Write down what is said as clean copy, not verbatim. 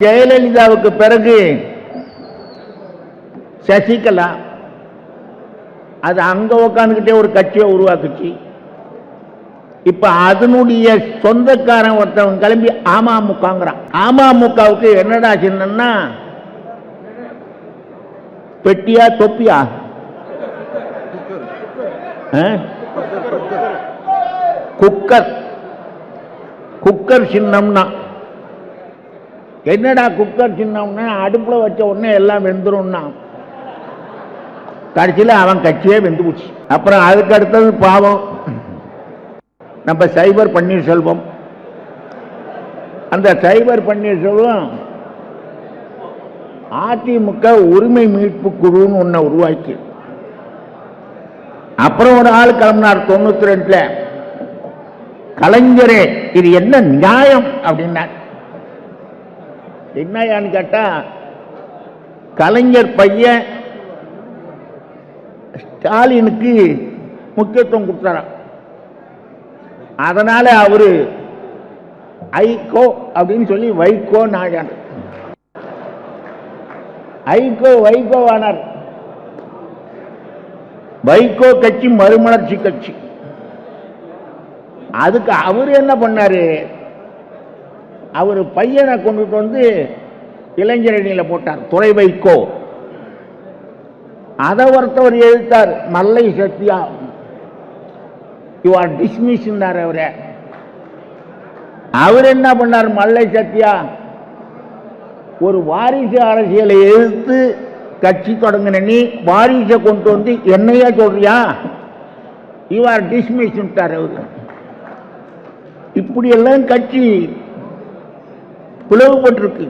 ஜெயலலிதாவுக்கு பிறகு சசிகலா அது அங்க உட்காந்துக்கிட்டே ஒரு கட்சியை உருவாக்குச்சு. இப்ப அதனுடைய சொந்தக்காரன் ஒருத்தவன் கிளம்பி அமமுகங்கிறான். அமமுகவுக்கு என்னடா சின்னம்னா பெட்டியா தொப்பியா? குக்கர். குக்கர் சின்னம்னா என்னடா குக்கர் சின்னம்னா அடுப்புல வச்ச உடனே எல்லாம் வெந்துரும்னா கடைசியில் அவன் கட்சியே வெந்து போச்சு. அப்புறம் அதுக்கு அடுத்தது பாவம் நம்ம சைபர் பன்னீர்செல்வம். அந்த சைபர் பன்னீர்செல்வம் அதிமுக உரிமை மீட்பு குழுன்னு ஒன்ன உருவாக்கி அப்புறம் ஒரு ஆள் கிளம்பினார் 92ல். கலைஞரே இது என்ன நியாயம் அப்படின்னார். என்னையான்னு கேட்டா கலைஞர் பையன் ஸ்டாலினுக்கு முக்கியத்துவம் கொடுத்தாராம். அதனால அவரு ஐகோ அப்படின்னு சொல்லி வைகோ நாயான் ஐகோ வைகோவானார். வைகோ கட்சி மறுமலர்ச்சி கட்சி. அதுக்கு அவரு என்ன பண்ணாரு, அவர் பையனை கொண்டுட்டு வந்து இளைஞரணியில போட்டார், துறை வைகோ. அதை ஒருத்தவர் எழுத்தார், மல்லை சத்யா, யூ ஆர் டிஸ்மிஸ். அவர் என்ன பண்ணார், மல்லை சத்யா ஒரு வாரிசு அரசியலை எதிர்த்து கட்சி தொடங்கின நீ வாரிசை கொண்டு வந்து என்னையா சொல்றியா, யூ ஆர் டிஸ்மிஸ். அவரு இப்படி எல்லாம் கட்சி பிளவுபட்டிருக்கு.